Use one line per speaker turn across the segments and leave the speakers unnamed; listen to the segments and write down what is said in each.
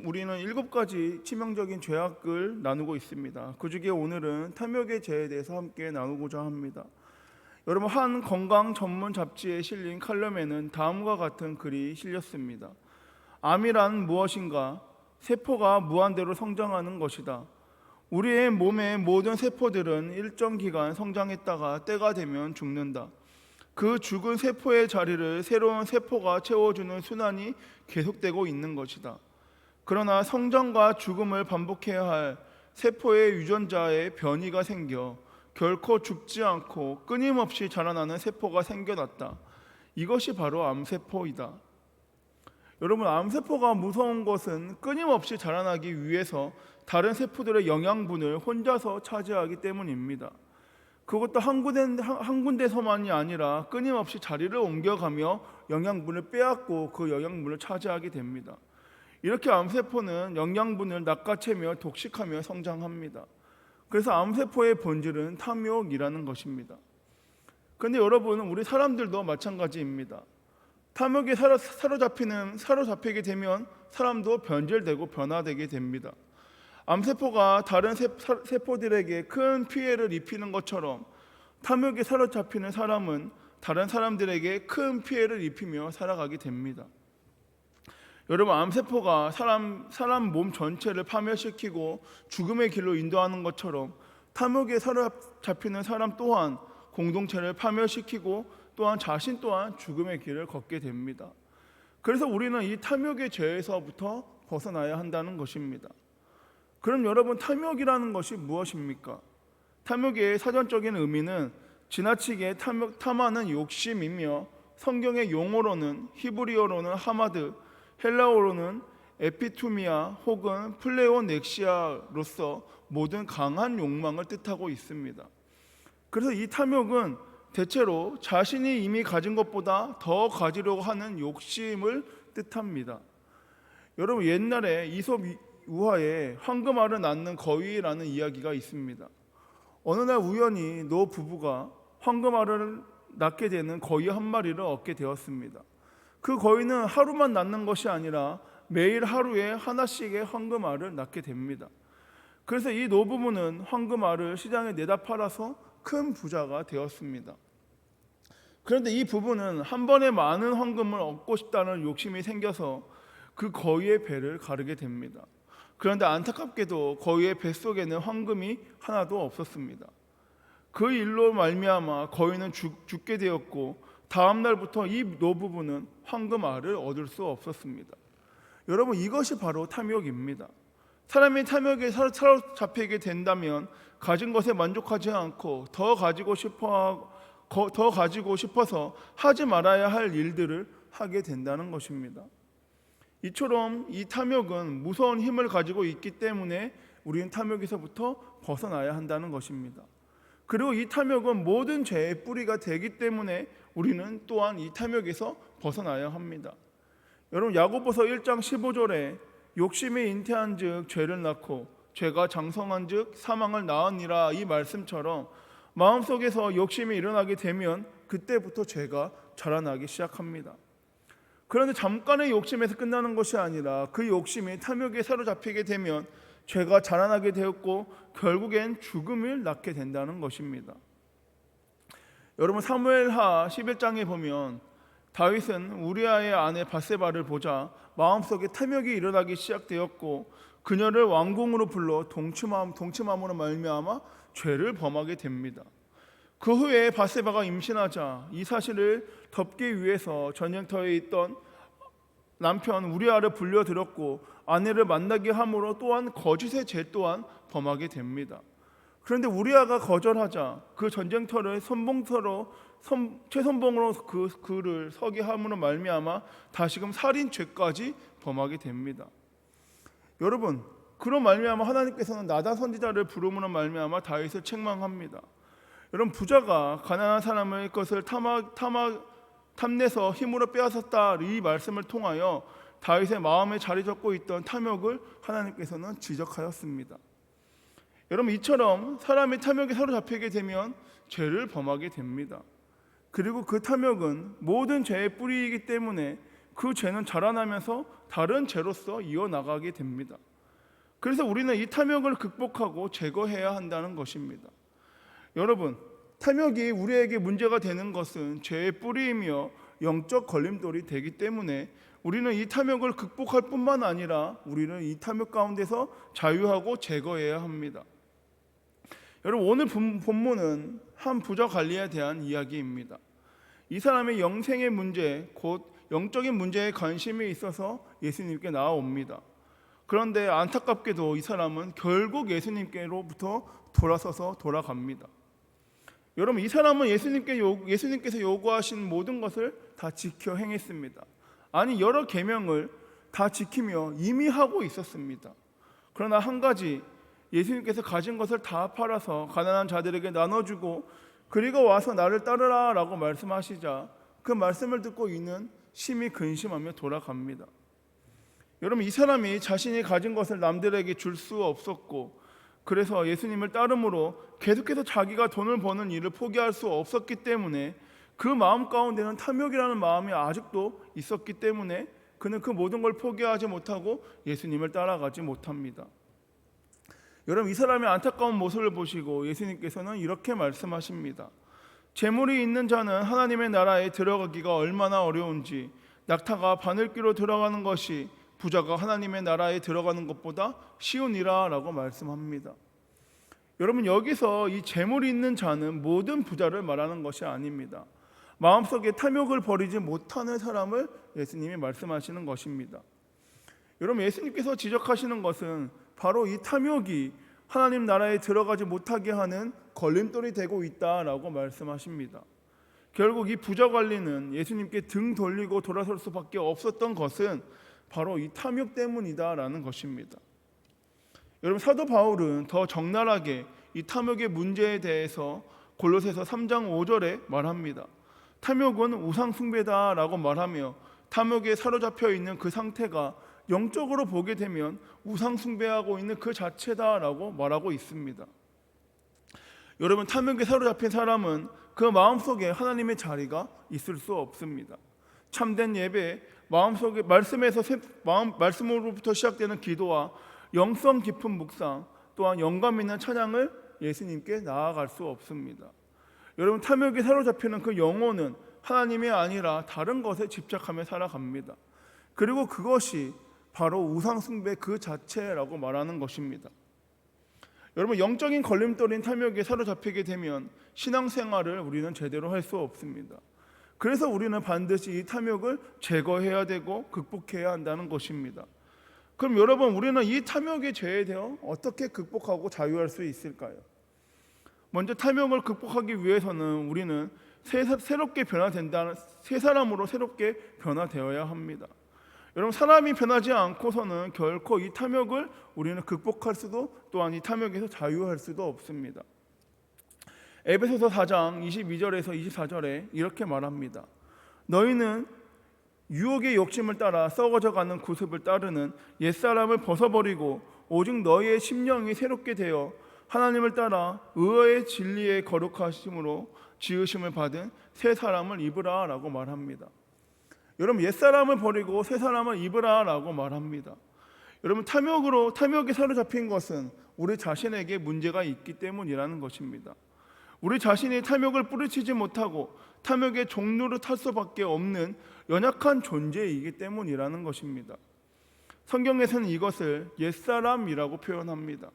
우리는 7가지 치명적인 죄악을 나누고 있습니다. 그 중에 오늘은 탐욕의 죄에 대해서 함께 나누고자 합니다. 여러분, 한 건강 전문 잡지에 실린 칼럼에는 다음과 같은 글이 실렸습니다. 암이란 무엇인가? 세포가 무한대로 성장하는 것이다. 우리의 몸의 모든 세포들은 일정 기간 성장했다가 때가 되면 죽는다. 그 죽은 세포의 자리를 새로운 세포가 채워주는 순환이 계속되고 있는 것이다. 그러나 성장과 죽음을 반복해야 할 세포의 유전자에 변이가 생겨 결코 죽지 않고 끊임없이 자라나는 세포가 생겨났다. 이것이 바로 암세포이다. 여러분, 암세포가 무서운 것은 끊임없이 자라나기 위해서 다른 세포들의 영양분을 혼자서 차지하기 때문입니다. 그것도 한 군데서만이 아니라 끊임없이 자리를 옮겨가며 영양분을 빼앗고 그 영양분을 차지하게 됩니다. 이렇게 암세포는 영양분을 낚아채며 독식하며 성장합니다. 그래서 암세포의 본질은 탐욕이라는 것입니다. 그런데 여러분, 우리 사람들도 마찬가지입니다. 탐욕에 사로잡히게 되면 사람도 변질되고 변화되게 됩니다. 암세포가 다른 세포들에게 큰 피해를 입히는 것처럼 탐욕에 사로잡히는 사람은 다른 사람들에게 큰 피해를 입히며 살아가게 됩니다. 여러분, 암세포가 사람 몸 전체를 파멸시키고 죽음의 길로 인도하는 것처럼 탐욕에 사로잡히는 사람 또한 공동체를 파멸시키고 또한 자신 또한 죽음의 길을 걷게 됩니다. 그래서 우리는 이 탐욕의 죄에서부터 벗어나야 한다는 것입니다. 그럼 여러분, 탐욕이라는 것이 무엇입니까? 탐욕의 사전적인 의미는 지나치게 탐하는 욕심이며 성경의 용어로는 히브리어로는 하마드, 헬라어로는 에피투미아 혹은 플레오넥시아로서 모든 강한 욕망을 뜻하고 있습니다. 그래서 이 탐욕은 대체로 자신이 이미 가진 것보다 더 가지려고 하는 욕심을 뜻합니다. 여러분, 옛날에 이솝 우화에 황금알을 낳는 거위라는 이야기가 있습니다. 어느 날 우연히 노 부부가 황금알을 낳게 되는 거위 한 마리를 얻게 되었습니다. 그 거위는 하루만 낳는 것이 아니라 매일 하루에 하나씩의 황금알을 낳게 됩니다. 그래서 이 노부부는 황금알을 시장에 내다 팔아서 큰 부자가 되었습니다. 그런데 이 부부는 한 번에 많은 황금을 얻고 싶다는 욕심이 생겨서 그 거위의 배를 가르게 됩니다. 그런데 안타깝게도 거위의 뱃속에는 황금이 하나도 없었습니다. 그 일로 말미암아 거위는 죽게 되었고 다음 날부터 이 노부부는 황금알을 얻을 수 없었습니다. 여러분, 이것이 바로 탐욕입니다. 사람이 탐욕에 사로잡히게 된다면 가진 것에 만족하지 않고 더 가지고 싶어서 하지 말아야 할 일들을 하게 된다는 것입니다. 이처럼 이 탐욕은 무서운 힘을 가지고 있기 때문에 우리는 탐욕에서부터 벗어나야 한다는 것입니다. 그리고 이 탐욕은 모든 죄의 뿌리가 되기 때문에 우리는 또한 이 탐욕에서 벗어나야 합니다. 여러분, 야고보서 1장 15절에 욕심이 잉태한즉 죄를 낳고 죄가 장성한즉 사망을 낳으니라, 이 말씀처럼 마음속에서 욕심이 일어나게 되면 그때부터 죄가 자라나기 시작합니다. 그런데 잠깐의 욕심에서 끝나는 것이 아니라 그 욕심이 탐욕에 사로잡히게 되면 죄가 자라나게 되었고 결국엔 죽음을 낳게 된다는 것입니다. 여러분, 사무엘하 11장에 보면 다윗은 우리아의 아내 밧세바를 보자 마음속에 탐욕이 일어나기 시작되었고 그녀를 왕궁으로 불러 동침함으로 말미암아 죄를 범하게 됩니다. 그 후에 밧세바가 임신하자 이 사실을 덮기 위해서 전쟁터에 있던 남편 우리아를 불려들였고 아내를 만나게 함으로 또한 거짓의 죄 또한 범하게 됩니다. 그런데 우리아가 거절하자 그 전쟁터를 최선봉으로 그를 서게 함으로 말미암아 다시금 살인죄까지 범하게 됩니다. 여러분, 그런 말미암아 하나님께서는 나단 선지자를 부름으로 말미암아 다윗을 책망합니다. 여러분, 부자가 가난한 사람의 것을 탐내서 힘으로 빼앗았다, 이 말씀을 통하여 다윗의 마음에 자리 잡고 있던 탐욕을 하나님께서는 지적하였습니다. 여러분, 이처럼 사람이 탐욕에 사로잡히게 되면 죄를 범하게 됩니다. 그리고 그 탐욕은 모든 죄의 뿌리이기 때문에 그 죄는 자라나면서 다른 죄로서 이어나가게 됩니다. 그래서 우리는 이 탐욕을 극복하고 제거해야 한다는 것입니다. 여러분, 탐욕이 우리에게 문제가 되는 것은 죄의 뿌리이며 영적 걸림돌이 되기 때문에 우리는 이 탐욕을 극복할 뿐만 아니라 우리는 이 탐욕 가운데서 자유하고 제거해야 합니다. 여러분, 오늘 본문은 한 부자 관리에 대한 이야기입니다. 이 사람의 영생의 문제, 곧 영적인 문제에 관심이 있어서 예수님께 나아옵니다. 그런데 안타깝게도 이 사람은 결국 예수님께로부터 돌아서서 돌아갑니다. 여러분, 이 사람은 예수님께서 요구하신 모든 것을 다 지켜 행했습니다. 아니, 여러 계명을 다 지키며 이미 하고 있었습니다. 그러나 한 가지, 예수님께서 가진 것을 다 팔아서 가난한 자들에게 나눠주고 그리고 와서 나를 따르라 라고 말씀하시자 그 말씀을 듣고 이는 심히 근심하며 돌아갑니다. 여러분, 이 사람이 자신이 가진 것을 남들에게 줄 수 없었고 그래서 예수님을 따름으로 계속해서 자기가 돈을 버는 일을 포기할 수 없었기 때문에 그 마음 가운데는 탐욕이라는 마음이 아직도 있었기 때문에 그는 그 모든 걸 포기하지 못하고 예수님을 따라가지 못합니다. 여러분, 이 사람의 안타까운 모습을 보시고 예수님께서는 이렇게 말씀하십니다. 재물이 있는 자는 하나님의 나라에 들어가기가 얼마나 어려운지 낙타가 바늘귀로 들어가는 것이 부자가 하나님의 나라에 들어가는 것보다 쉬우니라 라고 말씀합니다. 여러분, 여기서 이 재물이 있는 자는 모든 부자를 말하는 것이 아닙니다. 마음속에 탐욕을 버리지 못하는 사람을 예수님이 말씀하시는 것입니다. 여러분, 예수님께서 지적하시는 것은 바로 이 탐욕이 하나님 나라에 들어가지 못하게 하는 걸림돌이 되고 있다라고 말씀하십니다. 결국 이 부자 관리는 예수님께 등 돌리고 돌아설 수밖에 없었던 것은 바로 이 탐욕 때문이다라는 것입니다. 여러분, 사도 바울은 더 적나라하게 이 탐욕의 문제에 대해서 골로새서 3장 5절에 말합니다. 탐욕은 우상 숭배다라고 말하며 탐욕에 사로잡혀 있는 그 상태가 영적으로 보게 되면 우상 숭배하고 있는 그 자체다라고 말하고 있습니다. 여러분, 탐욕에 사로잡힌 사람은 그 마음속에 하나님의 자리가 있을 수 없습니다. 참된 예배, 마음속에 말씀으로부터 시작되는 기도와 영성 깊은 묵상, 또한 영감 있는 찬양을 예수님께 나아갈 수 없습니다. 여러분, 탐욕에 사로잡히는 그 영혼은 하나님이 아니라 다른 것에 집착하며 살아갑니다. 그리고 그것이 바로 우상 숭배 그 자체라고 말하는 것입니다. 여러분, 영적인 걸림돌인 탐욕에 사로잡히게 되면 신앙생활을 우리는 제대로 할 수 없습니다. 그래서 우리는 반드시 이 탐욕을 제거해야 되고 극복해야 한다는 것입니다. 그럼 여러분, 우리는 이 탐욕의 죄에 대해 어떻게 극복하고 자유할 수 있을까요? 먼저 탐욕을 극복하기 위해서는 우리는 새 사람으로 새롭게 변화되어야 합니다. 여러분, 사람이 변하지 않고서는 결코 이 탐욕을 우리는 극복할 수도 또한 이 탐욕에서 자유할 수도 없습니다. 에베소서 4장 22절에서 24절에 이렇게 말합니다. 너희는 유혹의 욕심을 따라 썩어져가는 구습을 따르는 옛사람을 벗어버리고 오직 너희의 심령이 새롭게 되어 하나님을 따라 의의 진리의 거룩하심으로 지으심을 받은 새 사람을 입으라 라고 말합니다. 여러분, 옛사람을 버리고 새 사람을 입으라 라고 말합니다. 여러분, 탐욕에 사로잡힌 것은 우리 자신에게 문제가 있기 때문이라는 것입니다. 우리 자신이 탐욕을 뿌리치지 못하고 탐욕의 종로를 탈 수밖에 없는 연약한 존재이기 때문이라는 것입니다. 성경에서는 이것을 옛사람이라고 표현합니다.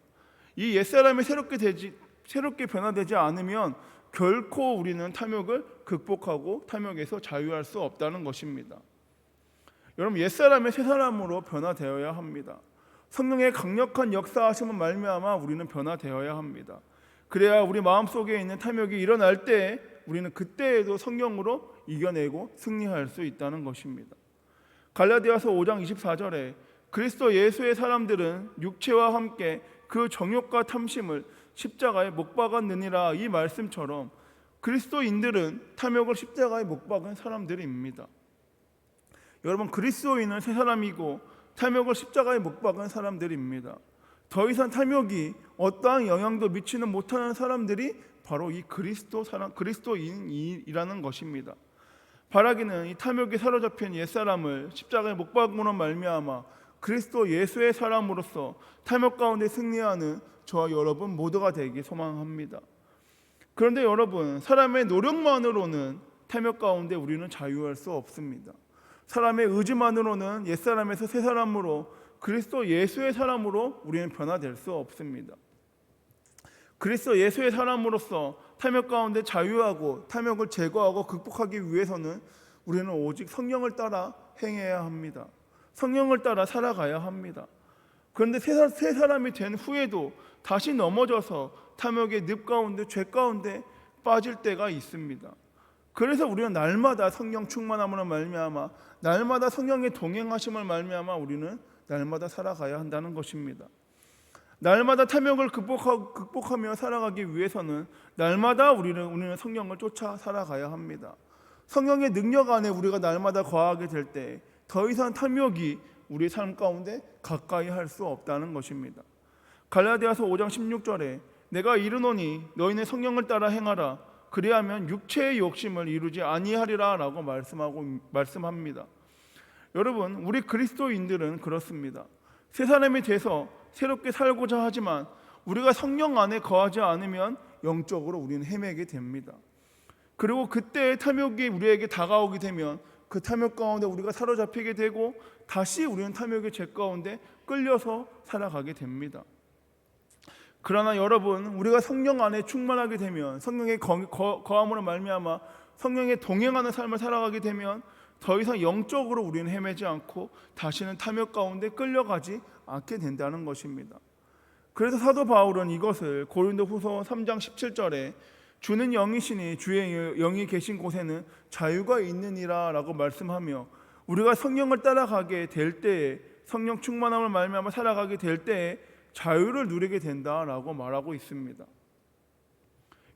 이 옛사람이 새롭게 변화되지 않으면 결코 우리는 탐욕을 극복하고 탐욕에서 자유할 수 없다는 것입니다. 여러분, 옛사람의 새사람으로 변화되어야 합니다. 성령의 강력한 역사하심을 말미암아 우리는 변화되어야 합니다. 그래야 우리 마음속에 있는 탐욕이 일어날 때 우리는 그때에도 성령으로 이겨내고 승리할 수 있다는 것입니다. 갈라디아서 5장 24절에 그리스도 예수의 사람들은 육체와 함께 그 정욕과 탐심을 십자가에 못 박았느니라, 이 말씀처럼 그리스도인들은 탐욕을 십자가에 못 박은 사람들입니다. 여러분, 그리스도인은 새 사람이고 탐욕을 십자가에 못 박은 사람들입니다. 더 이상 탐욕이 어떠한 영향도 미치는 못하는 사람들이 바로 이 그리스도인이라는 것입니다. 바라기는 이 탐욕에 사로잡힌 옛사람을 십자가에 못 박음으로 말미암아 그리스도 예수의 사람으로서 탐욕 가운데 승리하는 저와 여러분 모두가 되기 소망합니다. 그런데 여러분, 사람의 노력만으로는 탐욕 가운데 우리는 자유할 수 없습니다. 사람의 의지만으로는 옛사람에서 새 사람으로 그리스도 예수의 사람으로 우리는 변화될 수 없습니다. 그리스도 예수의 사람으로서 탐욕 가운데 자유하고 탐욕을 제거하고 극복하기 위해서는 우리는 오직 성령을 따라 행해야 합니다. 성령을 따라 살아가야 합니다. 그런데 새 사람이 된 후에도 다시 넘어져서 탐욕의 늪 가운데 죄 가운데 빠질 때가 있습니다. 그래서 우리는 날마다 성령 충만함으로 말미암아 날마다 성령의 동행하심을 말미암아 우리는 날마다 살아가야 한다는 것입니다. 날마다 탐욕을 극복하며 살아가기 위해서는 날마다 우리는 성령을 쫓아 살아가야 합니다. 성령의 능력 안에 우리가 날마다 거하게 될 때 더 이상 탐욕이 우리의 삶 가운데 가까이 할 수 없다는 것입니다. 갈라디아서 5장 16절에 내가 이르노니 너희는 성령을 따라 행하라 그리하면 육체의 욕심을 이루지 아니하리라 라고 말씀합니다. 여러분, 우리 그리스도인들은 그렇습니다. 새 사람이 돼서 새롭게 살고자 하지만 우리가 성령 안에 거하지 않으면 영적으로 우리는 헤매게 됩니다. 그리고 그때 탐욕이 우리에게 다가오게 되면 그 탐욕 가운데 우리가 사로잡히게 되고 다시 우리는 탐욕의 죄 가운데 끌려서 살아가게 됩니다. 그러나 여러분, 우리가 성령 안에 충만하게 되면 성령의 거함으로 말미암아 성령의 동행하는 삶을 살아가게 되면 더 이상 영적으로 우리는 헤매지 않고 다시는 탐욕 가운데 끌려가지 않게 된다는 것입니다. 그래서 사도 바울은 이것을 고린도후서 3장 17절에 주는 영이시니 주의 영이 계신 곳에는 자유가 있느니라 라고 말씀하며 우리가 성령을 따라가게 될 때에 성령 충만함을 말미암아 살아가게 될 때에 자유를 누리게 된다라고 말하고 있습니다.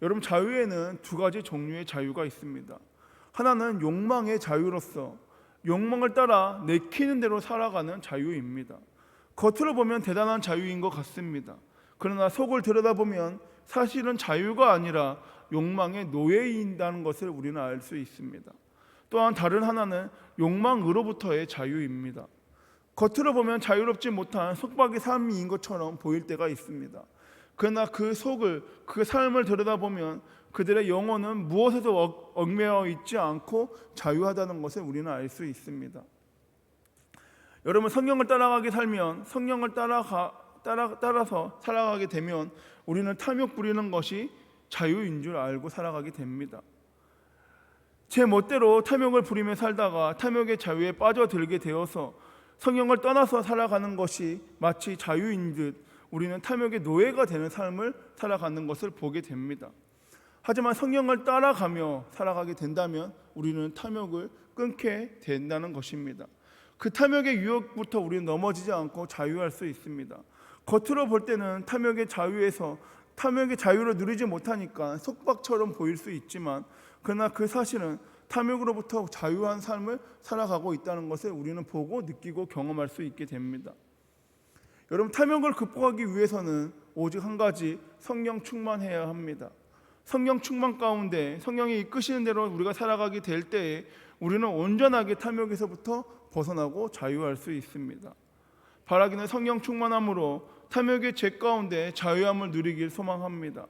여러분, 자유에는 두 가지 종류의 자유가 있습니다. 하나는 욕망의 자유로서 욕망을 따라 내키는 대로 살아가는 자유입니다. 겉으로 보면 대단한 자유인 것 같습니다. 그러나 속을 들여다보면 사실은 자유가 아니라 욕망의 노예인다는 것을 우리는 알 수 있습니다. 또한 다른 하나는 욕망으로부터의 자유입니다. 겉으로 보면 자유롭지 못한 속박의 삶인 것처럼 보일 때가 있습니다. 그러나 그 속을, 그 삶을 들여다보면 그들의 영혼은 무엇에도 얽매여 있지 않고 자유하다는 것을 우리는 알 수 있습니다. 여러분, 성령을 따라가게 살면 성령을 따라서 살아가게 되면 우리는 탐욕 부리는 것이 자유인 줄 알고 살아가게 됩니다. 제 멋대로 탐욕을 부리며 살다가 탐욕의 자유에 빠져들게 되어서 성령을 떠나서 살아가는 것이 마치 자유인 듯 우리는 탐욕의 노예가 되는 삶을 살아가는 것을 보게 됩니다. 하지만 성령을 따라가며 살아가게 된다면 우리는 탐욕을 끊게 된다는 것입니다. 그 탐욕의 유혹부터 우리는 넘어지지 않고 자유할 수 있습니다. 겉으로 볼 때는 탐욕의 자유를 누리지 못하니까 속박처럼 보일 수 있지만 그러나 그 사실은 탐욕으로부터 자유한 삶을 살아가고 있다는 것을 우리는 보고 느끼고 경험할 수 있게 됩니다. 여러분, 탐욕을 극복하기 위해서는 오직 한 가지, 성령 충만해야 합니다. 성령 충만 가운데 성령이 이끄시는 대로 우리가 살아가게 될 때에 우리는 온전하게 탐욕에서부터 벗어나고 자유할 수 있습니다. 바라기는 성령 충만함으로 탐욕의 죄 가운데 자유함을 누리길 소망합니다.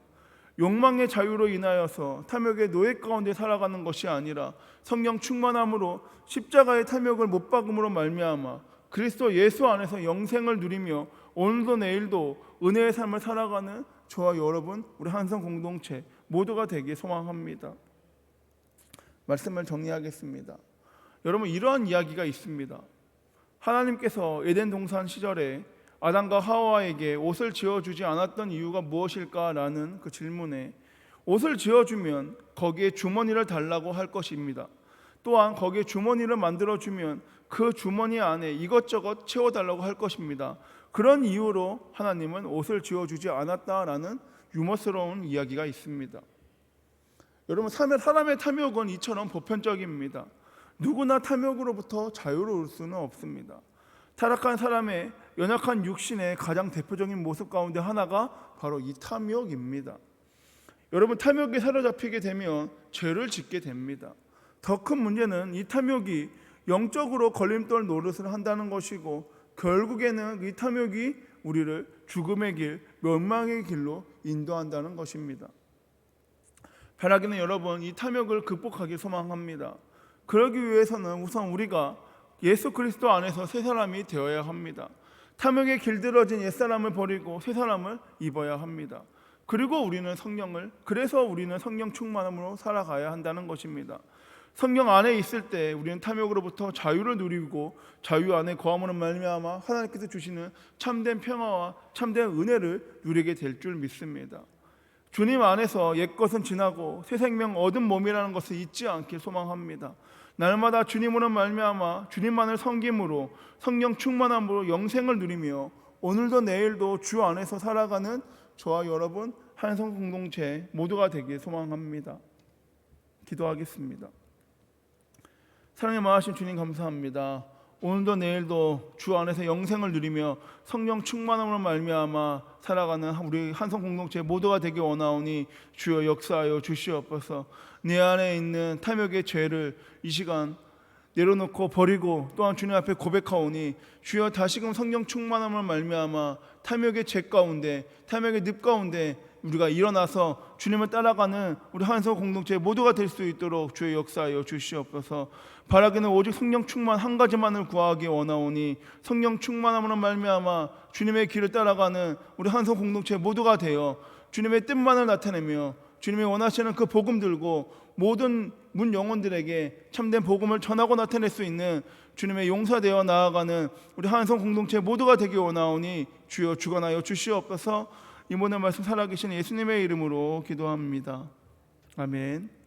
욕망의 자유로 인하여서 탐욕의 노예 가운데 살아가는 것이 아니라 성령 충만함으로 십자가의 탐욕을 못 박음으로 말미암아 그리스도 예수 안에서 영생을 누리며 오늘도 내일도 은혜의 삶을 살아가는 저와 여러분, 우리 한성 공동체 모두가 되길 소망합니다. 말씀을 정리하겠습니다. 여러분, 이러한 이야기가 있습니다. 하나님께서 에덴 동산 시절에 아담과 하와에게 옷을 지어주지 않았던 이유가 무엇일까라는 그 질문에 옷을 지어주면 거기에 주머니를 달라고 할 것입니다. 또한 거기에 주머니를 만들어주면 그 주머니 안에 이것저것 채워달라고 할 것입니다. 그런 이유로 하나님은 옷을 지어주지 않았다라는 유머스러운 이야기가 있습니다. 여러분, 사람의 탐욕은 이처럼 보편적입니다. 누구나 탐욕으로부터 자유로울 수는 없습니다. 타락한 사람의 연약한 육신의 가장 대표적인 모습 가운데 하나가 바로 이 탐욕입니다. 여러분, 탐욕에 사로잡히게 되면 죄를 짓게 됩니다. 더 큰 문제는 이 탐욕이 영적으로 걸림돌 노릇을 한다는 것이고, 결국에는 이 탐욕이 우리를 죽음의 길, 멸망의 길로 인도한다는 것입니다. 바라기는 여러분, 이 탐욕을 극복하기 소망합니다. 그러기 위해서는 우선 우리가 예수 그리스도 안에서 새 사람이 되어야 합니다. 탐욕에 길들어진 옛사람을 버리고 새 사람을 입어야 합니다. 그리고 그래서 우리는 성령 충만함으로 살아가야 한다는 것입니다. 성령 안에 있을 때 우리는 탐욕으로부터 자유를 누리고, 자유 안에 거함으로 말미암아 하나님께서 주시는 참된 평화와 참된 은혜를 누리게 될 줄 믿습니다. 주님 안에서 옛것은 지나고 새 생명 얻은 몸이라는 것을 잊지 않길 소망합니다. 날마다 주님으로 말미암아 주님만을 섬김으로 성령 충만함으로 영생을 누리며 오늘도 내일도 주 안에서 살아가는 저와 여러분 한성 공동체 모두가 되길 소망합니다. 기도하겠습니다. 사랑에 많으신 주님, 감사합니다. 오늘도 내일도 주 안에서 영생을 누리며 성령 충만함으로 말미암아 살아가는 우리 한성 공동체 모두가 되기 원하오니 주여 역사하여 주시옵소서. 내 안에 있는 탐욕의 죄를 이 시간 내려놓고 버리고 또한 주님 앞에 고백하오니 주여 다시금 성령 충만함을 말미암아 탐욕의 죄 가운데, 탐욕의 늪 가운데 우리가 일어나서 주님을 따라가는 우리 한성 공동체 모두가 될 수 있도록 주의 역사하여 주시옵소서. 바라기는 오직 성령 충만 한 가지만을 구하기 원하오니 성령 충만함으로 말미암아 주님의 길을 따라가는 우리 한성 공동체 모두가 되어 주님의 뜻만을 나타내며 주님이 원하시는 그 복음 들고 모든 문 영혼들에게 참된 복음을 전하고 나타낼 수 있는 주님의 용사되어 나아가는 우리 한성 공동체 모두가 되기 원하오니 주여 주관하여 주시옵소서. 이 모든 말씀 살아계신 예수님의 이름으로 기도합니다. 아멘.